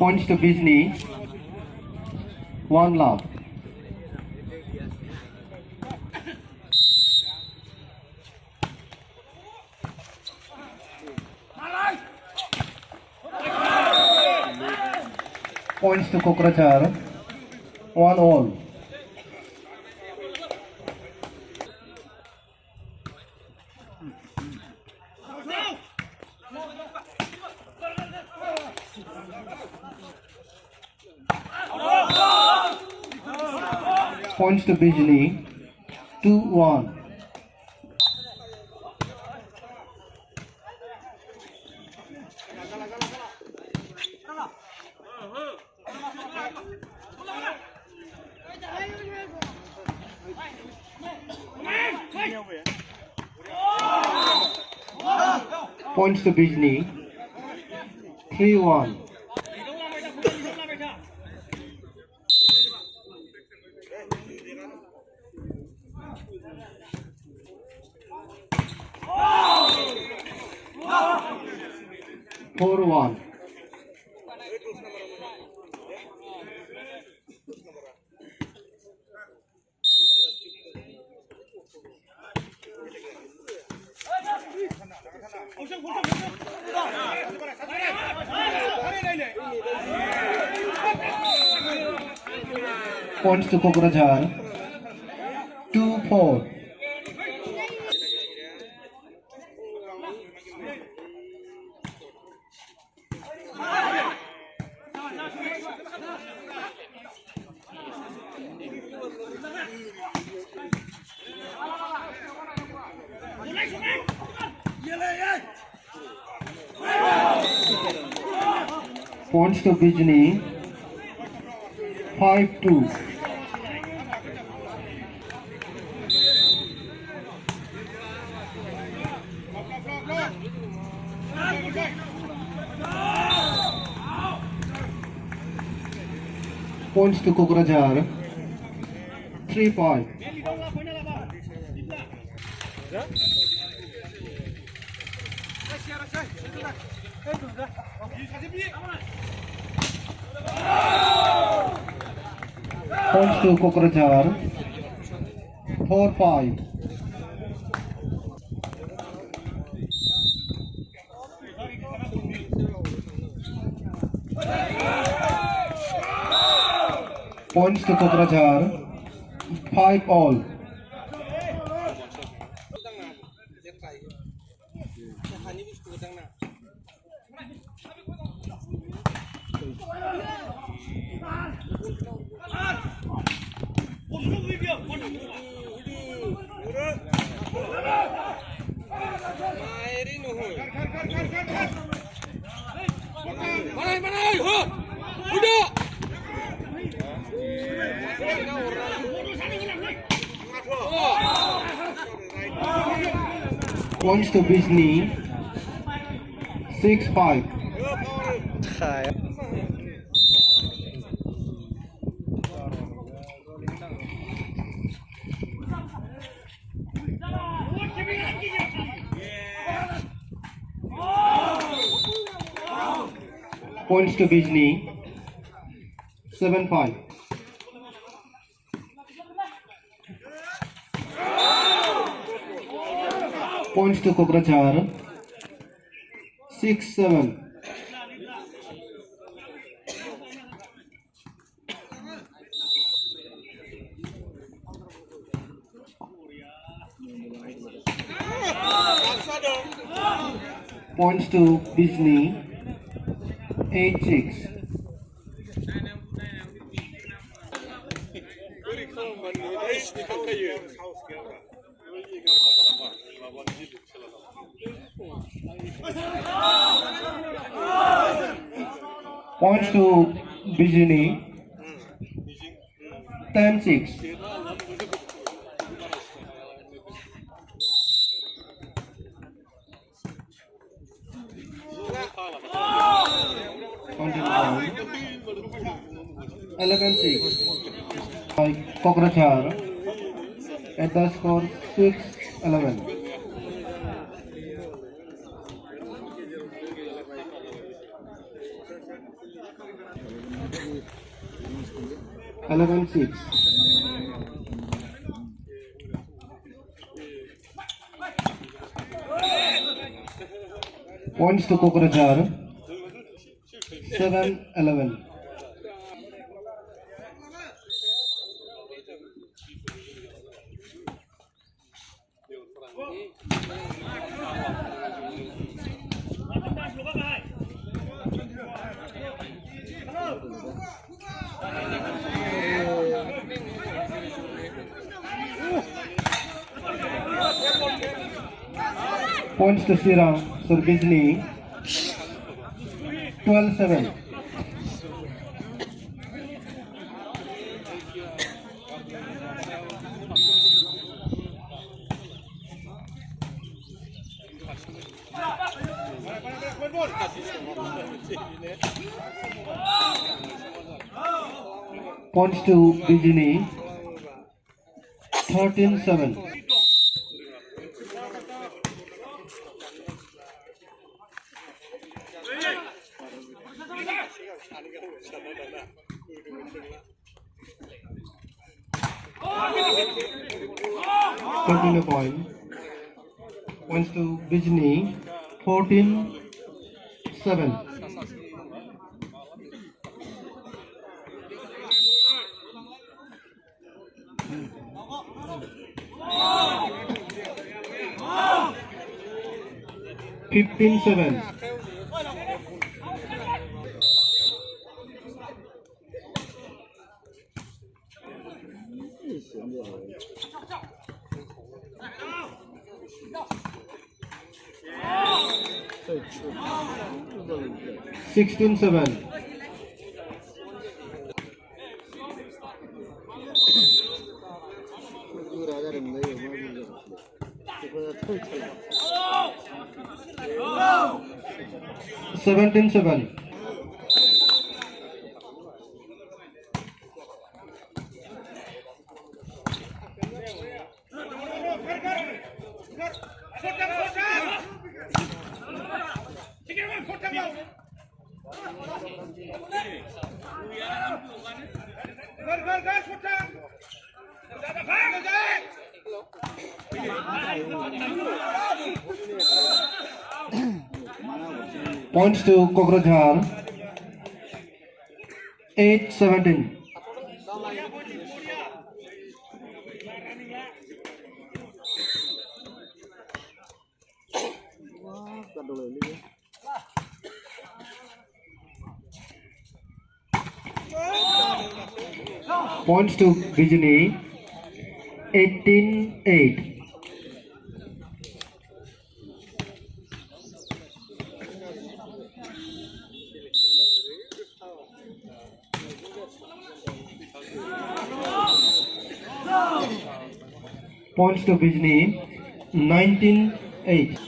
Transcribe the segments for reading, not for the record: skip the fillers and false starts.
Points to Bijni. 1 love. Points to Kokrachar. 1 all. Points to Bijli. 2-1. Points to Bijli. 3-1. Four one. Points to Kokrachar. 2-4. Points to Bijni. 5-2. Points to Kokrachar. 3-5. Points to Kokrachar. 4-5. Points to Kokrachar. 5 all. Points to Bijni. 6-5. Points to Bijni. 7-5. Points to Kokrachar. 6-7. Points to Bijni. 8-6. Points to Bijni. 10-6. Continue. 11-6 by Kokrachar at the score 6-11. 11-6. Points to Kokrajhar. 7-11. Points to Sriram Surbijni. 12-7. Points to Bijini. 13-7. Continue point. Points to Bijini. 14-7. Fifteen-7. Sixteen-7. Seventeen-7. Points to Kokrajhar. 8-17. Points to Bijini. 18-8. Points to Bijini. 19-8.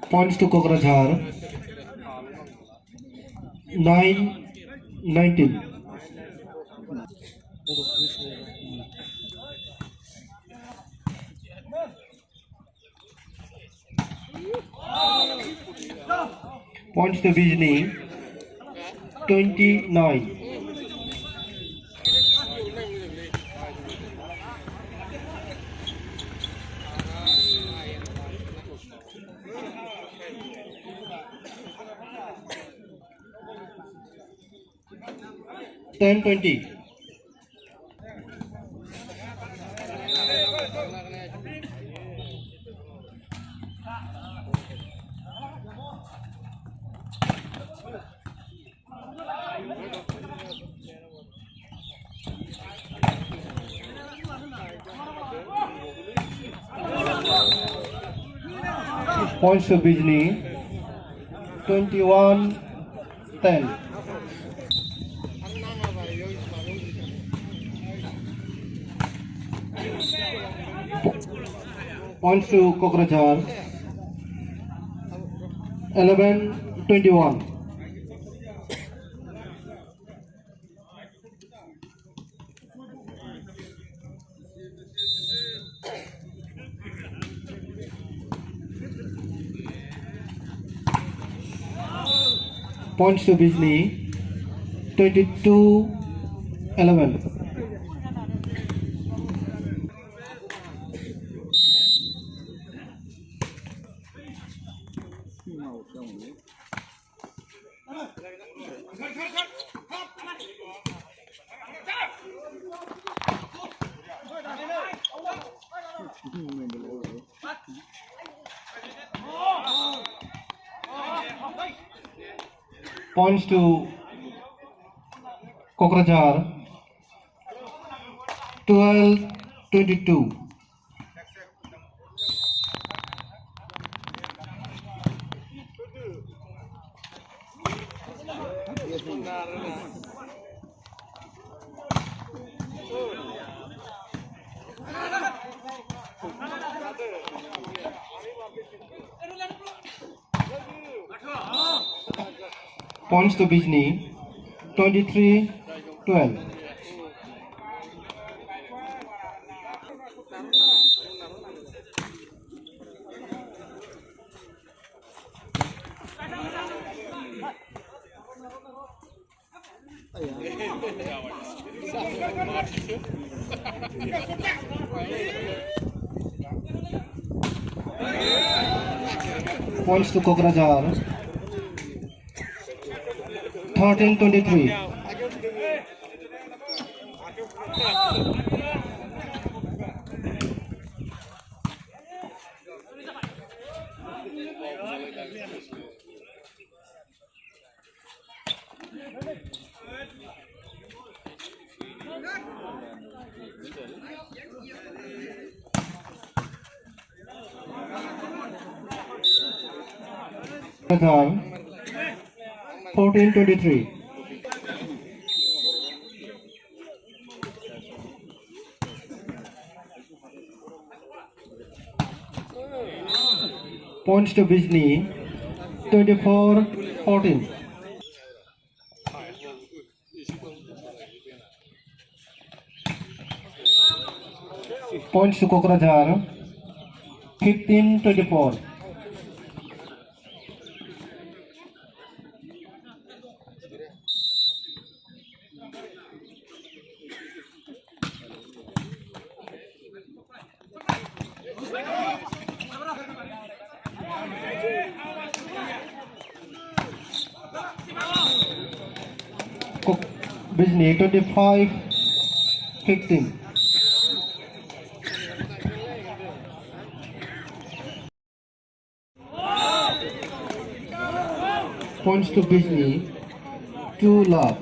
Points to Kokrajhar. 9-19. Points to Bijini. 29. Ten 20. Points to Bijini. 21-10. Points to Kokrajhar. 11-21. Points to Bijli. 22-11. Points to Kokrajhar. 12-22. Points to Bijli. 23-12. Points to Kokrajhar. 13-23. Kokrajhar. 14-23. Points to Bijli. 24-14. Points to Kokrajhar. 15-24. Bijli 25-15. Points to Bijli. 2 love.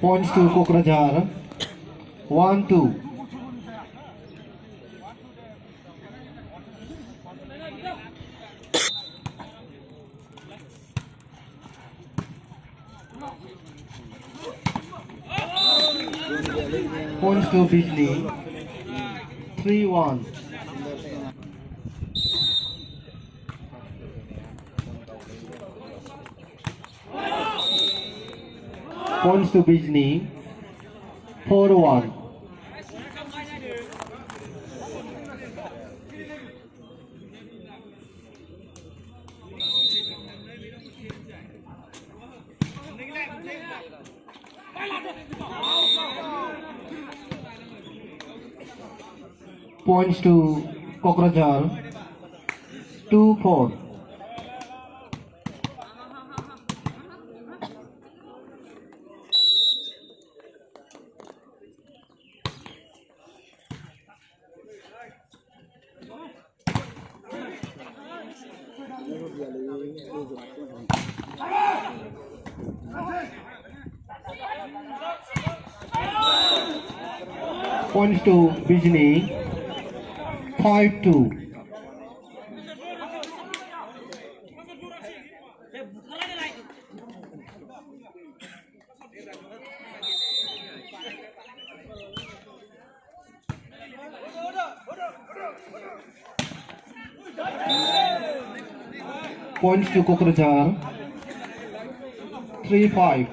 Points to Kokrajhar. 1-2. Points to Bijli. 3-1. Points to Bijli. 4-1. Points to Kokrajhar. 2-4. Points to Bijli. 5-2. Points to Kokrajhar. 3-5.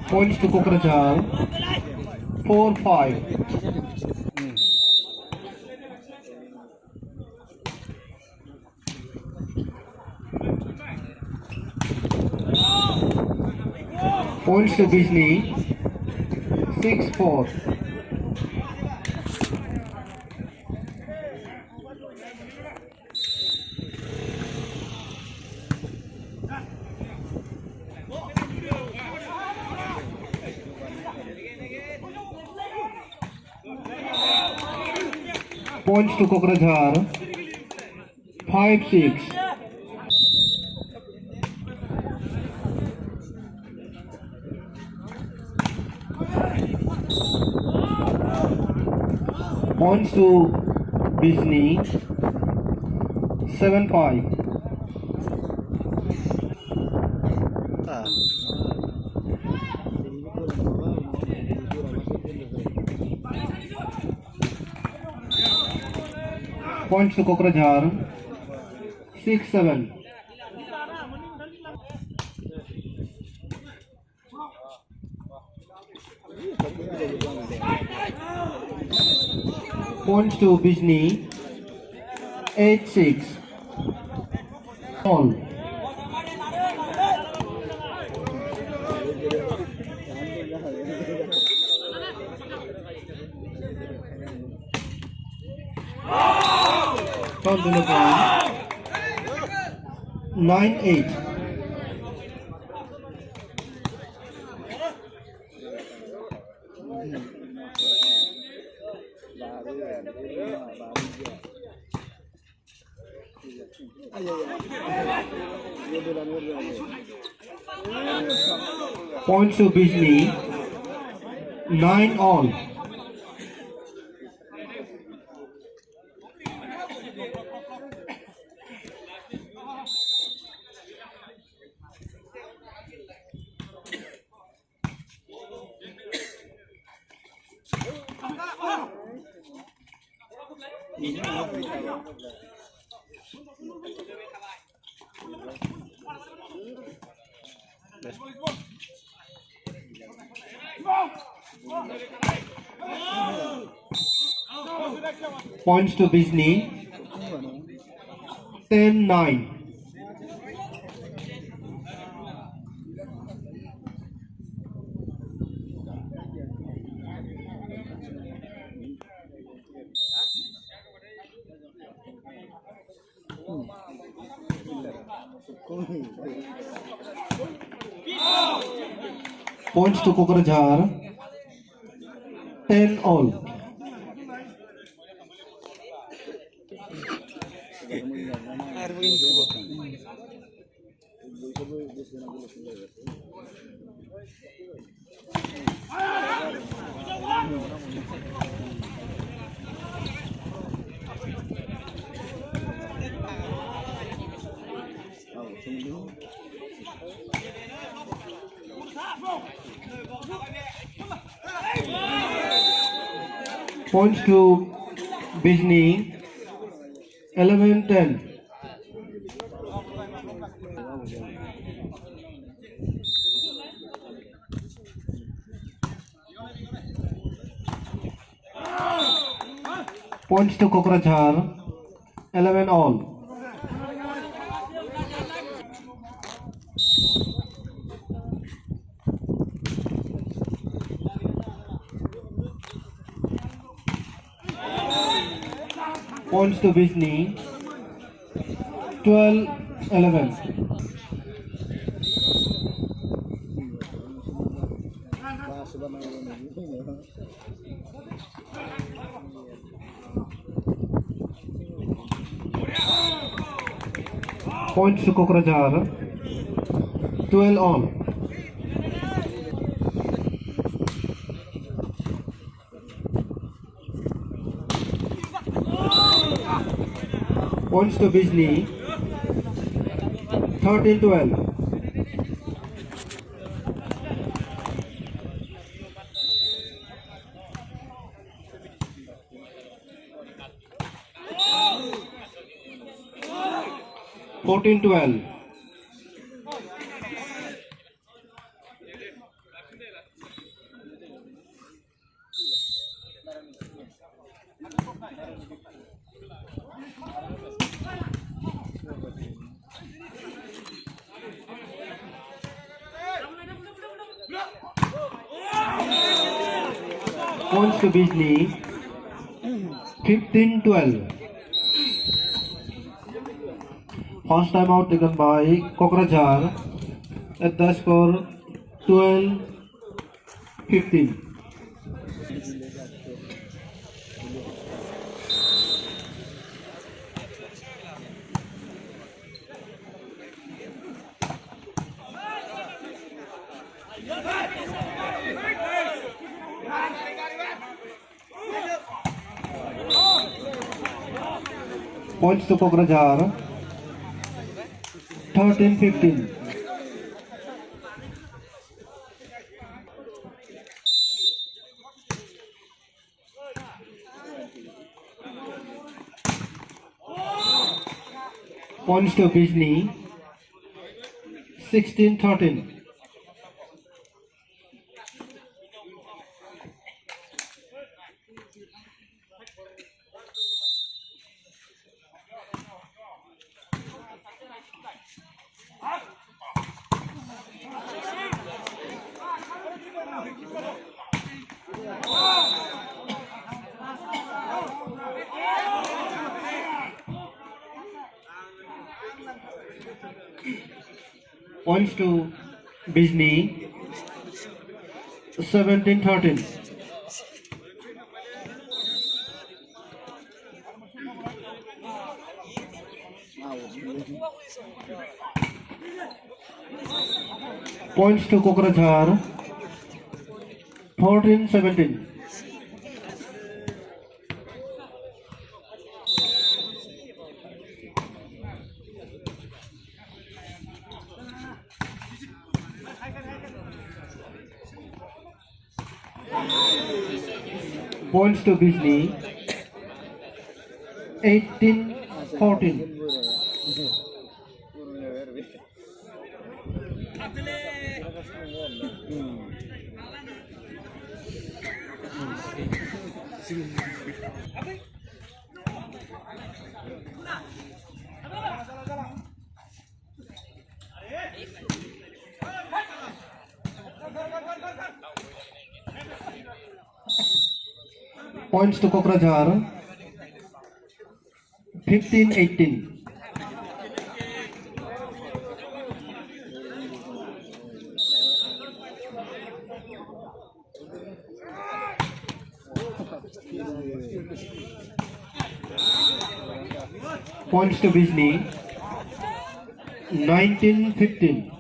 Points to Kokrajhar. 4-5. Points to Bijni. 6-4. Points to Kokrajhar. 5-6. Points to Bijni. 7-5. Points to Kokrajhar. 6-7. Points to Bijni. 8-6. All. Count to the point. 9-8. Points to Bijni. 9-all. Points to Bijni. 10-9. Points to Kokrajhar. 10-all. Points to Bijni. 11-10. Points to Kokrajhar. 11-all. Points to Bijni. 12-11. Points to Kokrajhar. 12-all. Points to Bijni. 13-12. 14-12. Points to Bijli, 15-12. First time out taken by Kokrajhar at the score 12-15. Points to Kokrajhar, 13-15. Points to Bijli, 16-13. Points to Bijli, 17-13. Points to Kokrajhar, 14-17. Points to Bijli, 18-14. Points to Kokrajhar, 15-18. Points to Bijli, 19-15.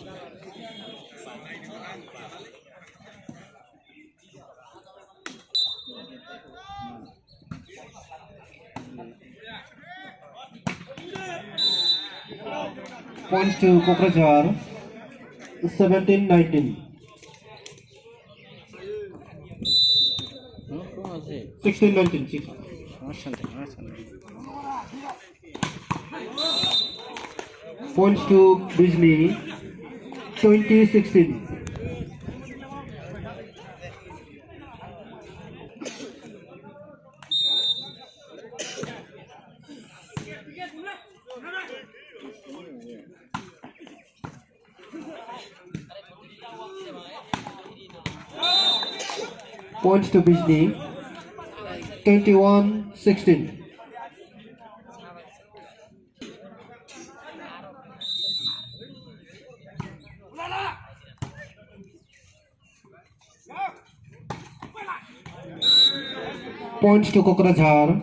Points to Kokrajhar, 17-19. 16-19. Points to Bijli, 20-16. Points to Bijli, 21-16. Points to Kokrajhar,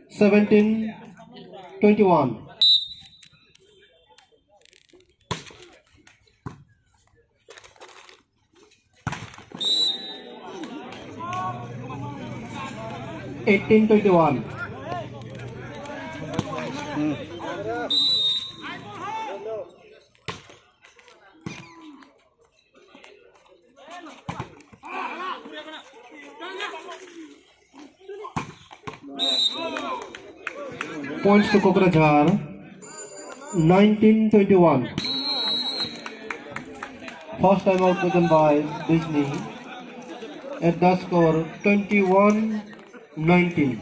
17-21. Eighteen 21. Points to Kokrajhar, 19-21. First time out taken by Disney at the score 21-19.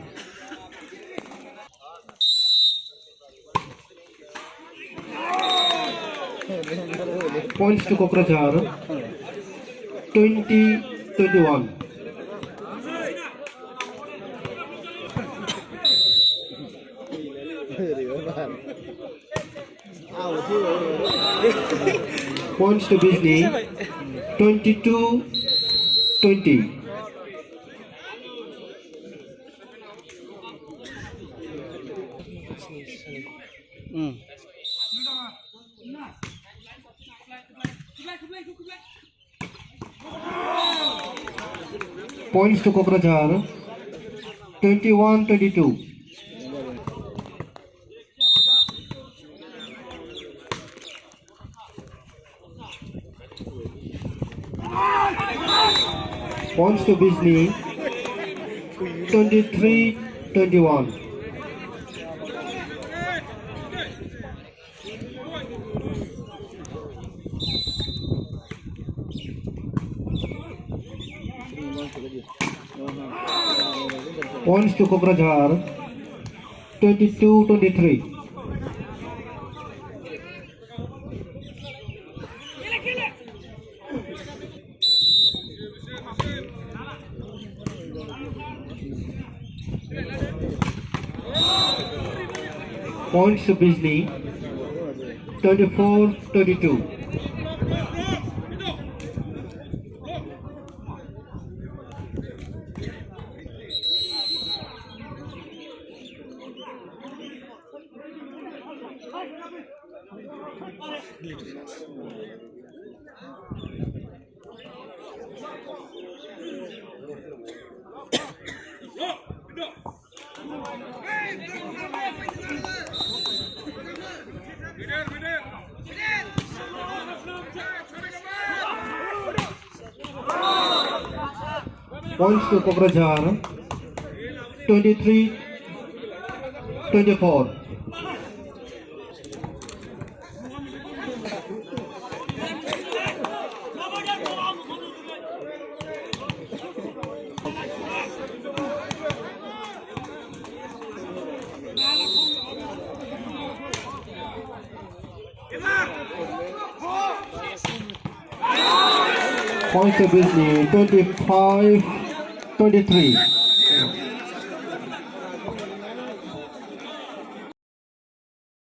Points to Kokrajhar 20-21. Points to Disney 22-20. Points to Kokrajhar 21-22. Points to Disney 23-21. Points to Kokrajhar 22-23. Points to Disney 24-22. Points to Kokrajhar 23-24. Points to Disney 25-23.